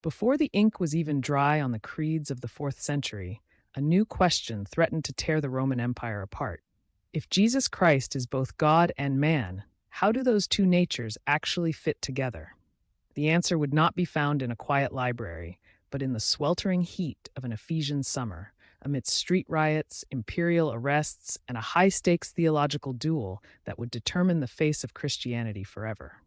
Before the ink was even dry on the creeds of the 4th century, a new question threatened to tear the Roman Empire apart. If Jesus Christ is both God and man, how do those two natures actually fit together? The answer would not be found in a quiet library, but in the sweltering heat of an Ephesian summer, amidst street riots, imperial arrests, and a high-stakes theological duel that would determine the face of Christianity forever.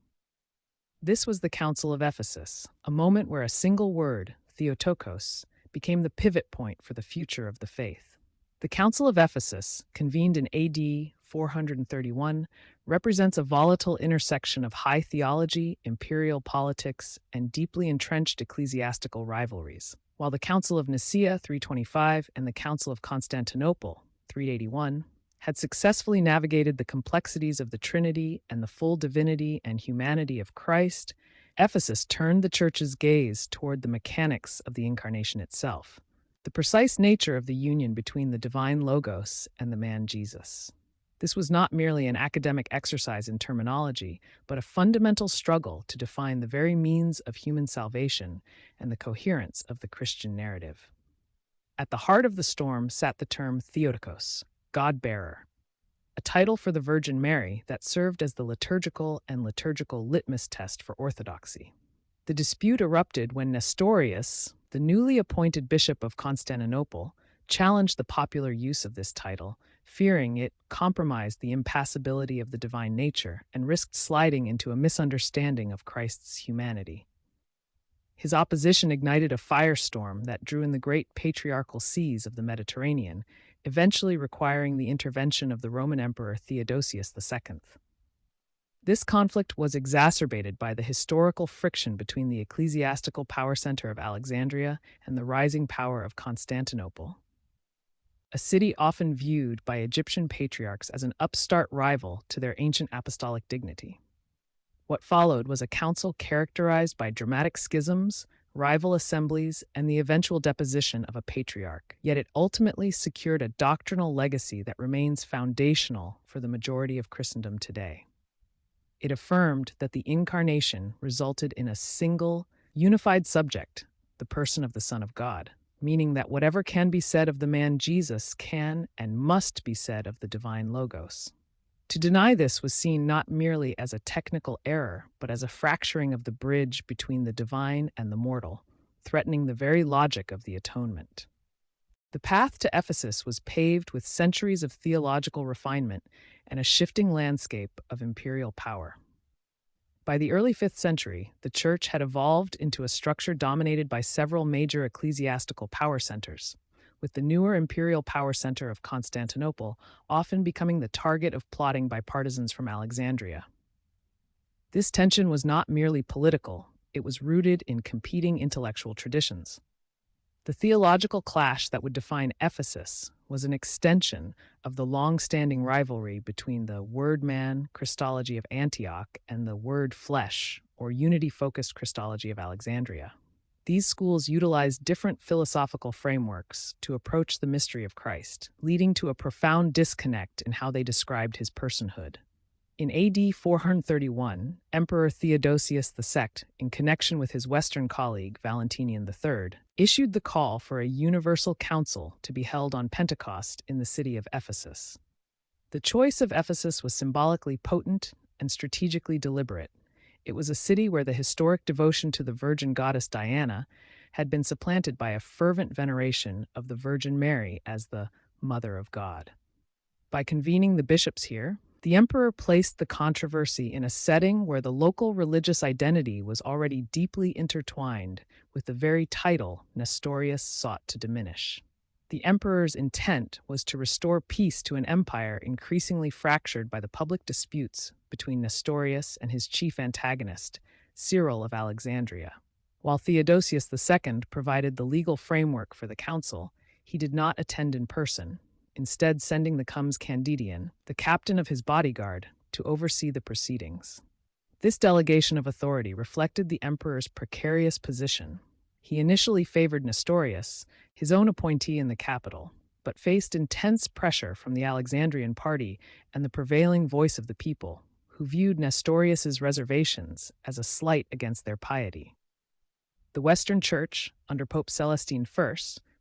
This was the Council of Ephesus, a moment where a single word, Theotokos, became the pivot point for the future of the faith. The Council of Ephesus, convened in AD 431, represents a volatile intersection of high theology, imperial politics, and deeply entrenched ecclesiastical rivalries. While the Council of Nicaea 325 and the Council of Constantinople 381 had successfully navigated the complexities of the Trinity and the full divinity and humanity of Christ, Ephesus turned the Church's gaze toward the mechanics of the Incarnation itself, the precise nature of the union between the divine Logos and the man Jesus. This was not merely an academic exercise in terminology, but a fundamental struggle to define the very means of human salvation and the coherence of the Christian narrative. At the heart of the storm sat the term Theotokos, God-bearer, a title for the Virgin Mary that served as the liturgical litmus test for orthodoxy. The dispute erupted when Nestorius, the newly appointed bishop of Constantinople, challenged the popular use of this title, fearing it compromised the impassibility of the divine nature and risked sliding into a misunderstanding of Christ's humanity. His opposition ignited a firestorm that drew in the great patriarchal seas of the Mediterranean, eventually requiring the intervention of the Roman Emperor Theodosius II. This conflict was exacerbated by the historical friction between the ecclesiastical power center of Alexandria and the rising power of Constantinople, a city often viewed by Egyptian patriarchs as an upstart rival to their ancient apostolic dignity. What followed was a council characterized by dramatic schisms, rival assemblies, and the eventual deposition of a patriarch, yet it ultimately secured a doctrinal legacy that remains foundational for the majority of Christendom today. It affirmed that the Incarnation resulted in a single, unified subject, the person of the Son of God, meaning that whatever can be said of the man Jesus can and must be said of the divine Logos. To deny this was seen not merely as a technical error, but as a fracturing of the bridge between the divine and the mortal, threatening the very logic of the atonement. The path to Ephesus was paved with centuries of theological refinement and a shifting landscape of imperial power. By the early 5th century, the Church had evolved into a structure dominated by several major ecclesiastical power centers, with the newer imperial power center of Constantinople often becoming the target of plotting by partisans from Alexandria. This tension was not merely political, it was rooted in competing intellectual traditions. The theological clash that would define Ephesus was an extension of the long-standing rivalry between the Word-man Christology of Antioch and the Word-flesh, or unity-focused Christology of Alexandria. These schools utilized different philosophical frameworks to approach the mystery of Christ, leading to a profound disconnect in how they described his personhood. In AD 431, Emperor Theodosius II, in connection with his Western colleague Valentinian III, issued the call for a universal council to be held on Pentecost in the city of Ephesus. The choice of Ephesus was symbolically potent and strategically deliberate. It was a city where the historic devotion to the virgin goddess Diana had been supplanted by a fervent veneration of the Virgin Mary as the Mother of God. By convening the bishops here, the emperor placed the controversy in a setting where the local religious identity was already deeply intertwined with the very title Nestorius sought to diminish. The emperor's intent was to restore peace to an empire increasingly fractured by the public disputes between Nestorius and his chief antagonist, Cyril of Alexandria. While Theodosius II provided the legal framework for the council, he did not attend in person, instead sending the comes Candidian, the captain of his bodyguard, to oversee the proceedings. This delegation of authority reflected the emperor's precarious position. He initially favored Nestorius, his own appointee in the capital, but faced intense pressure from the Alexandrian party and the prevailing voice of the people, who viewed Nestorius's reservations as a slight against their piety. The Western Church, under Pope Celestine I,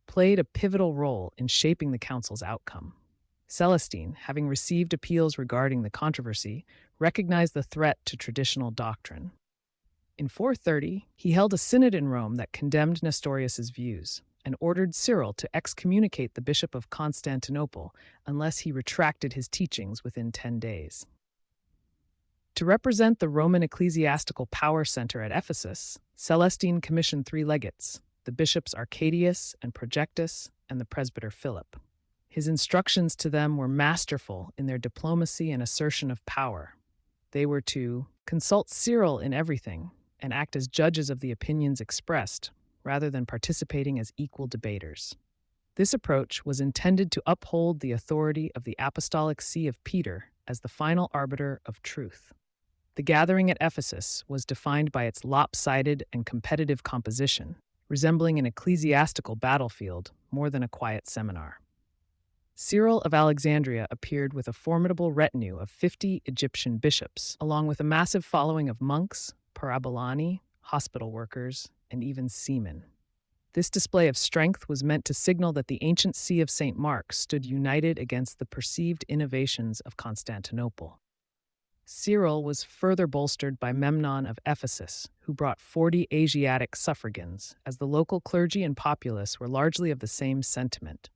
played a pivotal role in shaping the council's outcome. Celestine, having received appeals regarding the controversy, recognized the threat to traditional doctrine. In 430, he held a synod in Rome that condemned Nestorius's views and ordered Cyril to excommunicate the Bishop of Constantinople unless he retracted his teachings within 10 days. To represent the Roman ecclesiastical power center at Ephesus, Celestine commissioned 3 legates, the bishops Arcadius and Projectus and the presbyter Philip. His instructions to them were masterful in their diplomacy and assertion of power. They were to consult Cyril in everything and act as judges of the opinions expressed, rather than participating as equal debaters. This approach was intended to uphold the authority of the Apostolic See of Peter as the final arbiter of truth. The gathering at Ephesus was defined by its lopsided and competitive composition, resembling an ecclesiastical battlefield more than a quiet seminar. Cyril of Alexandria appeared with a formidable retinue of 50 Egyptian bishops, along with a massive following of monks, parabolani, hospital workers, and even seamen. This display of strength was meant to signal that the ancient See of St. Mark stood united against the perceived innovations of Constantinople. Cyril was further bolstered by Memnon of Ephesus, who brought 40 Asiatic suffragans, as the local clergy and populace were largely of the same sentiment.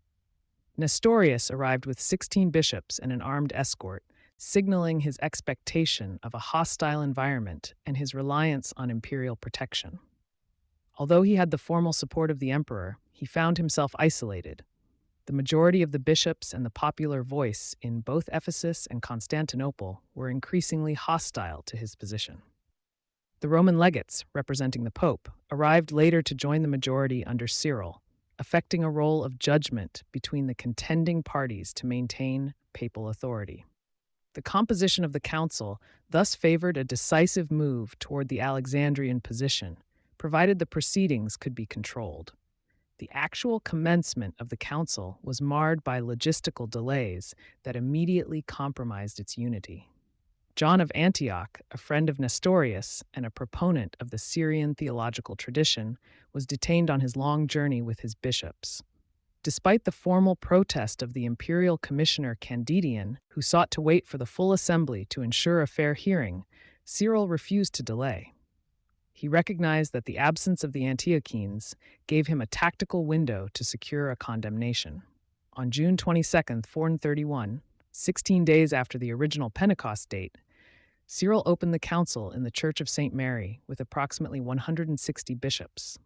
Nestorius arrived with 16 bishops and an armed escort, signaling his expectation of a hostile environment and his reliance on imperial protection. Although he had the formal support of the emperor, he found himself isolated. The majority of the bishops and the popular voice in both Ephesus and Constantinople were increasingly hostile to his position. The Roman legates, representing the Pope, arrived later to join the majority under Cyril, effecting a role of judgment between the contending parties to maintain papal authority. The composition of the council thus favored a decisive move toward the Alexandrian position, provided the proceedings could be controlled. The actual commencement of the council was marred by logistical delays that immediately compromised its unity. John of Antioch, a friend of Nestorius and a proponent of the Syrian theological tradition, was detained on his long journey with his bishops. Despite the formal protest of the imperial commissioner Candidian, who sought to wait for the full assembly to ensure a fair hearing, Cyril refused to delay. He recognized that the absence of the Antiochenes gave him a tactical window to secure a condemnation. On June 22, 431, 16 days after the original Pentecost date, Cyril opened the council in the Church of St. Mary with approximately 160 bishops.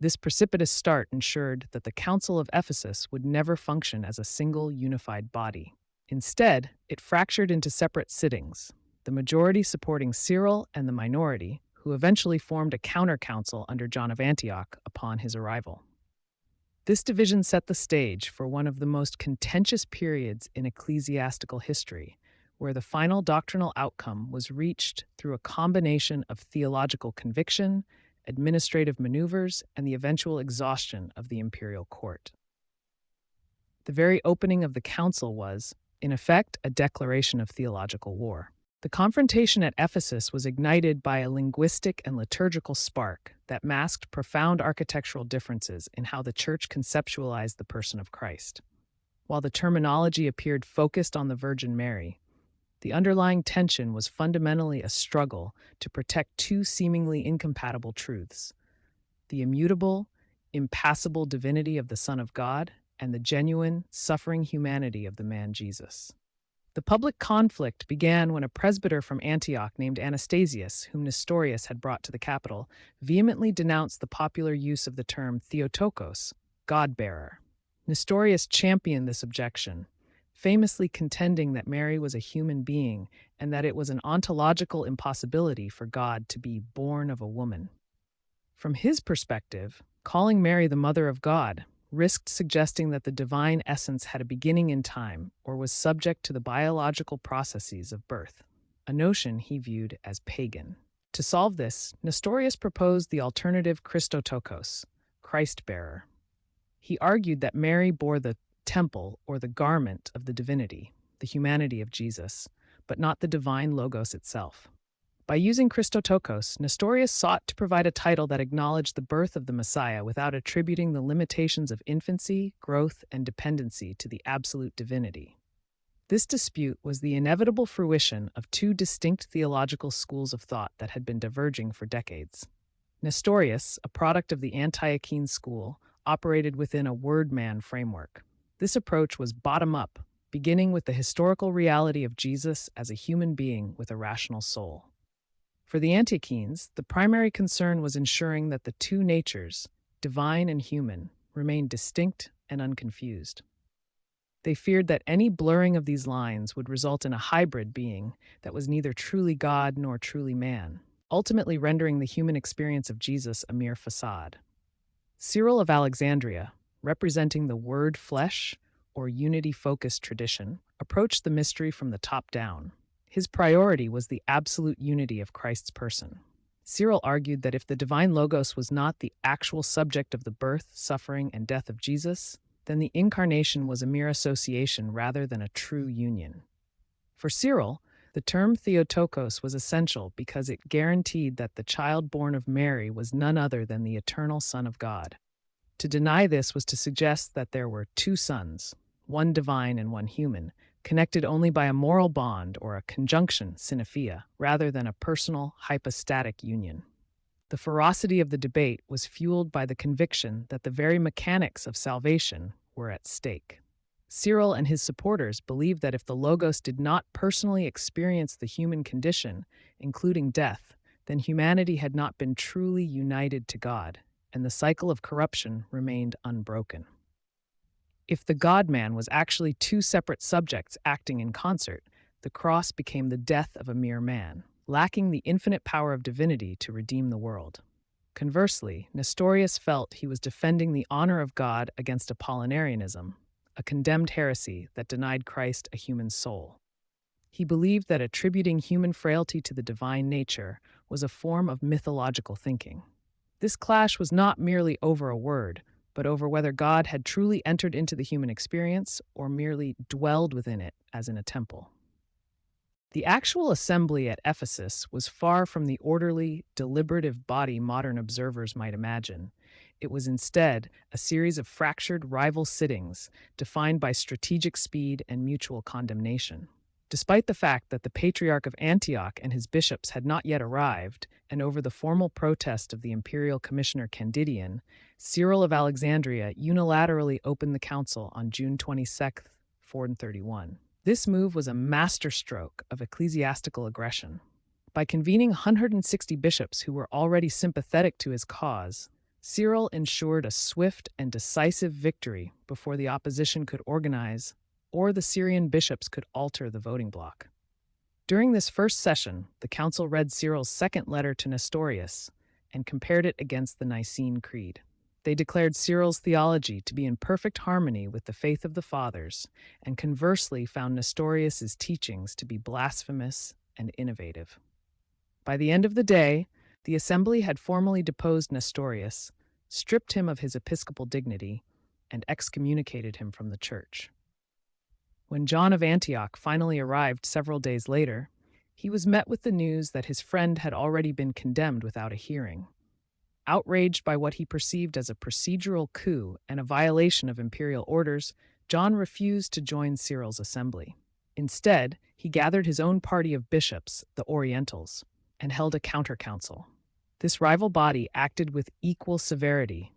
This precipitous start ensured that the Council of Ephesus would never function as a single unified body. Instead, it fractured into separate sittings, the majority supporting Cyril and the minority, who eventually formed a counter-council under John of Antioch upon his arrival. This division set the stage for one of the most contentious periods in ecclesiastical history, where the final doctrinal outcome was reached through a combination of theological conviction, administrative maneuvers, and the eventual exhaustion of the imperial court. The very opening of the council was, in effect, a declaration of theological war. The confrontation at Ephesus was ignited by a linguistic and liturgical spark that masked profound architectural differences in how the Church conceptualized the person of Christ. While the terminology appeared focused on the Virgin Mary, the underlying tension was fundamentally a struggle to protect 2 seemingly incompatible truths: the immutable, impassible divinity of the Son of God and the genuine, suffering humanity of the man Jesus. The public conflict began when a presbyter from Antioch named Anastasius, whom Nestorius had brought to the capital, vehemently denounced the popular use of the term Theotokos, God-bearer. Nestorius championed this objection, famously contending that Mary was a human being and that it was an ontological impossibility for God to be born of a woman. From his perspective, calling Mary the Mother of God risked suggesting that the divine essence had a beginning in time or was subject to the biological processes of birth, a notion he viewed as pagan. To solve this, Nestorius proposed the alternative Christotokos, Christ-bearer. He argued that Mary bore the temple or the garment of the divinity, the humanity of Jesus, but not the divine logos itself. By using Christotokos, Nestorius sought to provide a title that acknowledged the birth of the Messiah without attributing the limitations of infancy, growth, and dependency to the absolute divinity. This dispute was the inevitable fruition of two distinct theological schools of thought that had been diverging for decades. Nestorius, a product of the Antiochene school, operated within a word-man framework. This approach was bottom-up, beginning with the historical reality of Jesus as a human being with a rational soul. For the Antiochenes, the primary concern was ensuring that the two natures, divine and human, remained distinct and unconfused. They feared that any blurring of these lines would result in a hybrid being that was neither truly God nor truly man, ultimately rendering the human experience of Jesus a mere facade. Cyril of Alexandria, representing the word flesh or unity-focused tradition, approached the mystery from the top down. His priority was the absolute unity of Christ's person. Cyril argued that if the divine Logos was not the actual subject of the birth, suffering, and death of Jesus, then the incarnation was a mere association rather than a true union. For Cyril, the term Theotokos was essential because it guaranteed that the child born of Mary was none other than the eternal Son of God. To deny this was to suggest that there were two sons, one divine and one human, connected only by a moral bond or a conjunction, synephia, rather than a personal, hypostatic union. The ferocity of the debate was fueled by the conviction that the very mechanics of salvation were at stake. Cyril and his supporters believed that if the Logos did not personally experience the human condition, including death, then humanity had not been truly united to God, and the cycle of corruption remained unbroken. If the God-man was actually two separate subjects acting in concert, the cross became the death of a mere man, lacking the infinite power of divinity to redeem the world. Conversely, Nestorius felt he was defending the honor of God against Apollinarianism, a condemned heresy that denied Christ a human soul. He believed that attributing human frailty to the divine nature was a form of mythological thinking. This clash was not merely over a word, but over whether God had truly entered into the human experience or merely dwelled within it as in a temple. The actual assembly at Ephesus was far from the orderly, deliberative body modern observers might imagine. It was instead a series of fractured rival sittings defined by strategic speed and mutual condemnation. Despite the fact that the Patriarch of Antioch and his bishops had not yet arrived, and over the formal protest of the imperial commissioner Candidian, Cyril of Alexandria unilaterally opened the council on June 22, 431. This move was a masterstroke of ecclesiastical aggression. By convening 160 bishops who were already sympathetic to his cause, Cyril ensured a swift and decisive victory before the opposition could organize or the Syrian bishops could alter the voting bloc. During this first session, the council read Cyril's second letter to Nestorius and compared it against the Nicene Creed. They declared Cyril's theology to be in perfect harmony with the faith of the fathers, and conversely found Nestorius's teachings to be blasphemous and innovative. By the end of the day, the assembly had formally deposed Nestorius, stripped him of his episcopal dignity, and excommunicated him from the church. When John of Antioch finally arrived several days later, he was met with the news that his friend had already been condemned without a hearing. Outraged by what he perceived as a procedural coup and a violation of imperial orders, John refused to join Cyril's assembly. Instead, he gathered his own party of bishops, the Orientals, and held a counter-council. This rival body acted with equal severity,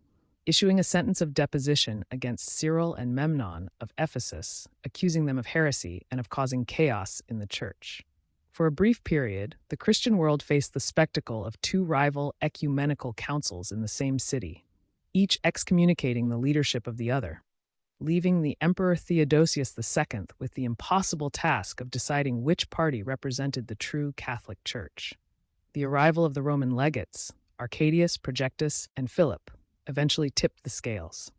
issuing a sentence of deposition against Cyril and Memnon of Ephesus, accusing them of heresy and of causing chaos in the church. For a brief period, the Christian world faced the spectacle of two rival ecumenical councils in the same city, each excommunicating the leadership of the other, leaving the Emperor Theodosius II with the impossible task of deciding which party represented the true Catholic Church. The arrival of the Roman legates, Arcadius, Projectus, and Philip, eventually tipped the scales.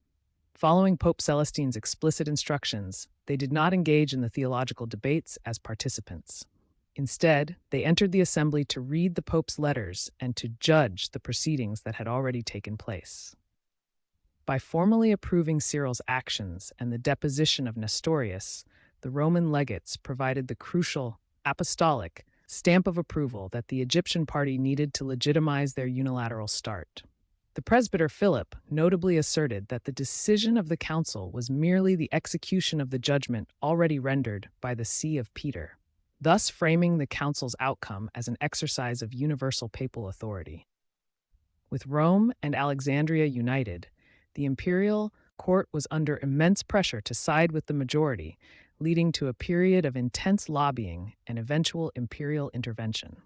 Following Pope Celestine's explicit instructions, they did not engage in the theological debates as participants. Instead, they entered the assembly to read the Pope's letters and to judge the proceedings that had already taken place. By formally approving Cyril's actions and the deposition of Nestorius, the Roman legates provided the crucial apostolic stamp of approval that the Egyptian party needed to legitimize their unilateral start. The presbyter Philip notably asserted that the decision of the council was merely the execution of the judgment already rendered by the See of Peter, thus framing the council's outcome as an exercise of universal papal authority. With Rome and Alexandria united, the imperial court was under immense pressure to side with the majority, leading to a period of intense lobbying and eventual imperial intervention.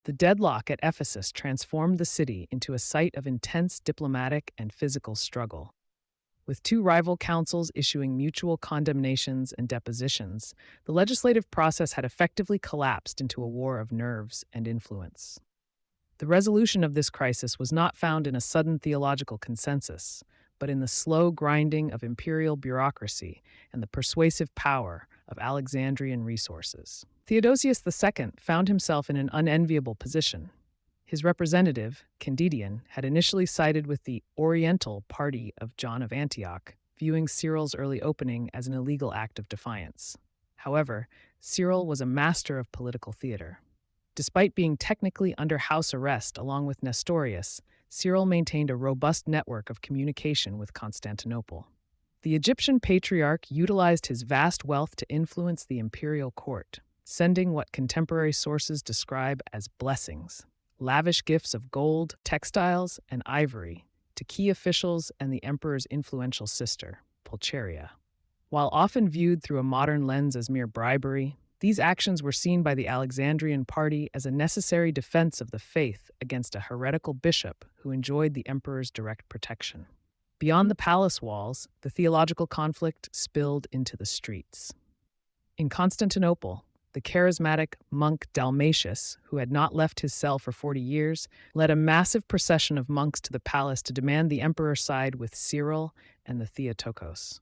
The deadlock at Ephesus transformed the city into a site of intense diplomatic and physical struggle. With two rival councils issuing mutual condemnations and depositions, the legislative process had effectively collapsed into a war of nerves and influence. The resolution of this crisis was not found in a sudden theological consensus, but in the slow grinding of imperial bureaucracy and the persuasive power of Alexandrian resources. Theodosius II found himself in an unenviable position. His representative, Candidian, had initially sided with the Oriental party of John of Antioch, viewing Cyril's early opening as an illegal act of defiance. However, Cyril was a master of political theater. Despite being technically under house arrest along with Nestorius, Cyril maintained a robust network of communication with Constantinople. The Egyptian patriarch utilized his vast wealth to influence the imperial court, sending what contemporary sources describe as blessings, lavish gifts of gold, textiles, and ivory, to key officials and the emperor's influential sister, Pulcheria. While often viewed through a modern lens as mere bribery, these actions were seen by the Alexandrian party as a necessary defense of the faith against a heretical bishop who enjoyed the emperor's direct protection. Beyond the palace walls, the theological conflict spilled into the streets. In Constantinople, the charismatic monk Dalmatius, who had not left his cell for 40 years, led a massive procession of monks to the palace to demand the emperor side with Cyril and the Theotokos.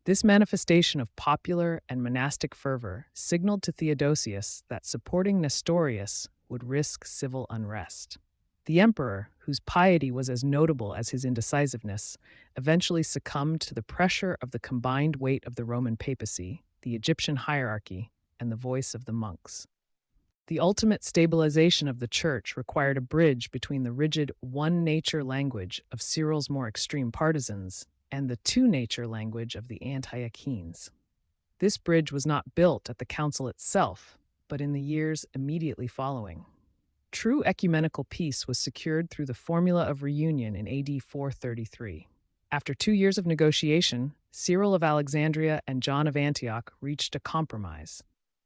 This manifestation of popular and monastic fervor signaled to Theodosius that supporting Nestorius would risk civil unrest. The emperor, whose piety was as notable as his indecisiveness, eventually succumbed to the pressure of the combined weight of the Roman papacy, the Egyptian hierarchy, and the voice of the monks. The ultimate stabilization of the church required a bridge between the rigid one-nature language of Cyril's more extreme partisans and the two-nature language of the Antiochenes. This bridge was not built at the council itself, but in the years immediately following. True ecumenical peace was secured through the Formula of Reunion in AD 433. After 2 years of negotiation, Cyril of Alexandria and John of Antioch reached a compromise.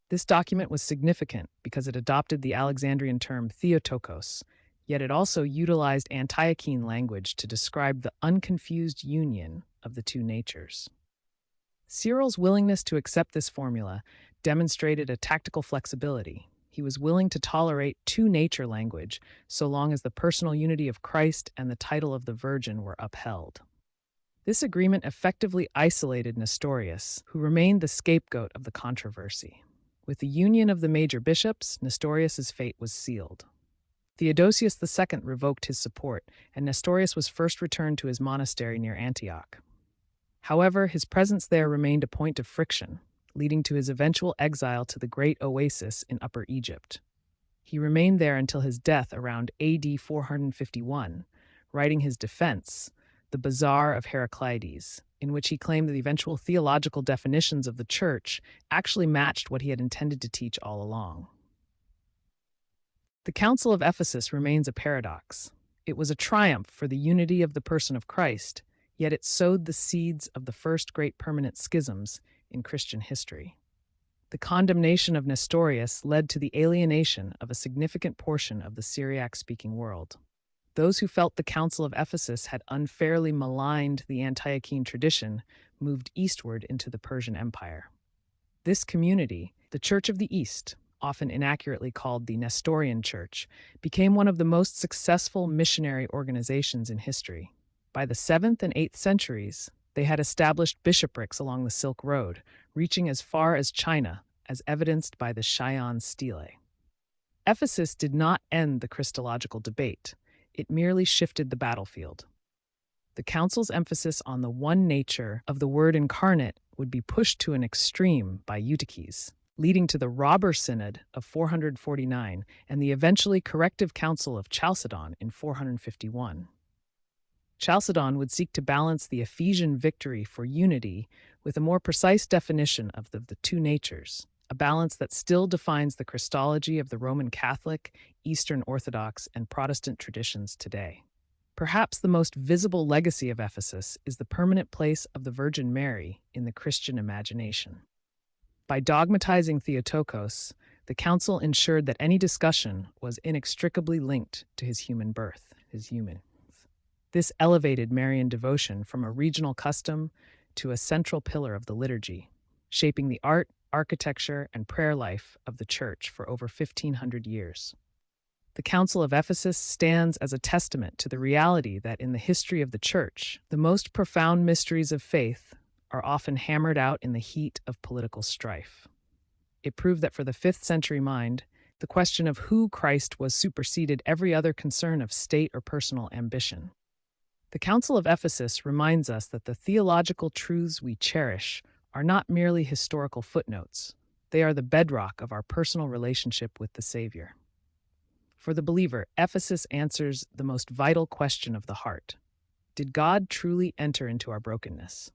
This document was significant because it adopted the Alexandrian term Theotokos, yet it also utilized Antiochene language to describe the unconfused union of the two natures. Cyril's willingness to accept this formula demonstrated a tactical flexibility. He was willing to tolerate two-nature language so long as the personal unity of Christ and the title of the Virgin were upheld. This agreement effectively isolated Nestorius, who remained the scapegoat of the controversy. With the union of the major bishops, Nestorius's fate was sealed. Theodosius II revoked his support, and Nestorius was first returned to his monastery near Antioch. However, his presence there remained a point of friction, leading to his eventual exile to the Great Oasis in Upper Egypt. He remained there until his death around AD 451, writing his defense, the Bazaar of Heraclides, in which he claimed that the eventual theological definitions of the Church actually matched what he had intended to teach all along. The Council of Ephesus remains a paradox. It was a triumph for the unity of the person of Christ, yet it sowed the seeds of the first great permanent schisms in Christian history. The condemnation of Nestorius led to the alienation of a significant portion of the Syriac-speaking world. Those who felt the Council of Ephesus had unfairly maligned the Antiochene tradition moved eastward into the Persian Empire. This community, the Church of the East, often inaccurately called the Nestorian Church, became one of the most successful missionary organizations in history. By the 7th and 8th centuries, they had established bishoprics along the Silk Road, reaching as far as China, as evidenced by the Xi'an stele. Ephesus did not end the Christological debate. It merely shifted the battlefield. The Council's emphasis on the one nature of the Word incarnate would be pushed to an extreme by Eutyches, leading to the Robber Synod of 449 and the eventually corrective Council of Chalcedon in 451. Chalcedon would seek to balance the Ephesian victory for unity with a more precise definition of the two natures, a balance that still defines the Christology of the Roman Catholic, Eastern Orthodox, and Protestant traditions today. Perhaps the most visible legacy of Ephesus is the permanent place of the Virgin Mary in the Christian imagination. By dogmatizing Theotokos, the council ensured that any discussion was inextricably linked to his human birth, This elevated Marian devotion from a regional custom to a central pillar of the liturgy, shaping the art, architecture, and prayer life of the Church for over 1,500 years. The Council of Ephesus stands as a testament to the reality that in the history of the Church, the most profound mysteries of faith are often hammered out in the heat of political strife. It proved that for the 5th century mind, the question of who Christ was superseded every other concern of state or personal ambition. The Council of Ephesus reminds us that the theological truths we cherish are not merely historical footnotes. They are the bedrock of our personal relationship with the Savior. For the believer, Ephesus answers the most vital question of the heart. Did God truly enter into our brokenness?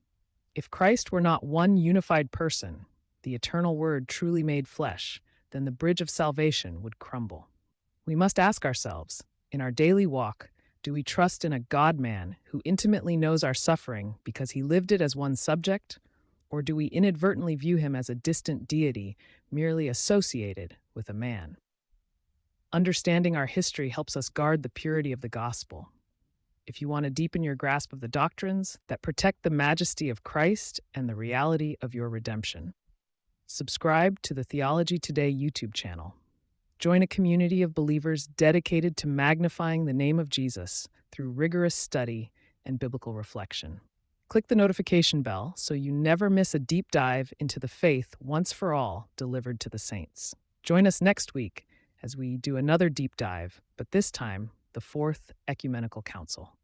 If Christ were not one unified person, the eternal Word truly made flesh, then the bridge of salvation would crumble. We must ask ourselves, in our daily walk, do we trust in a God-man who intimately knows our suffering because he lived it as one subject, or do we inadvertently view him as a distant deity merely associated with a man? Understanding our history helps us guard the purity of the gospel. If you want to deepen your grasp of the doctrines that protect the majesty of Christ and the reality of your redemption, subscribe to the Theology Today YouTube channel. Join a community of believers dedicated to magnifying the name of Jesus through rigorous study and biblical reflection. Click the notification bell so you never miss a deep dive into the faith once for all delivered to the saints. Join us next week as we do another deep dive, but this time, the Fourth Ecumenical Council.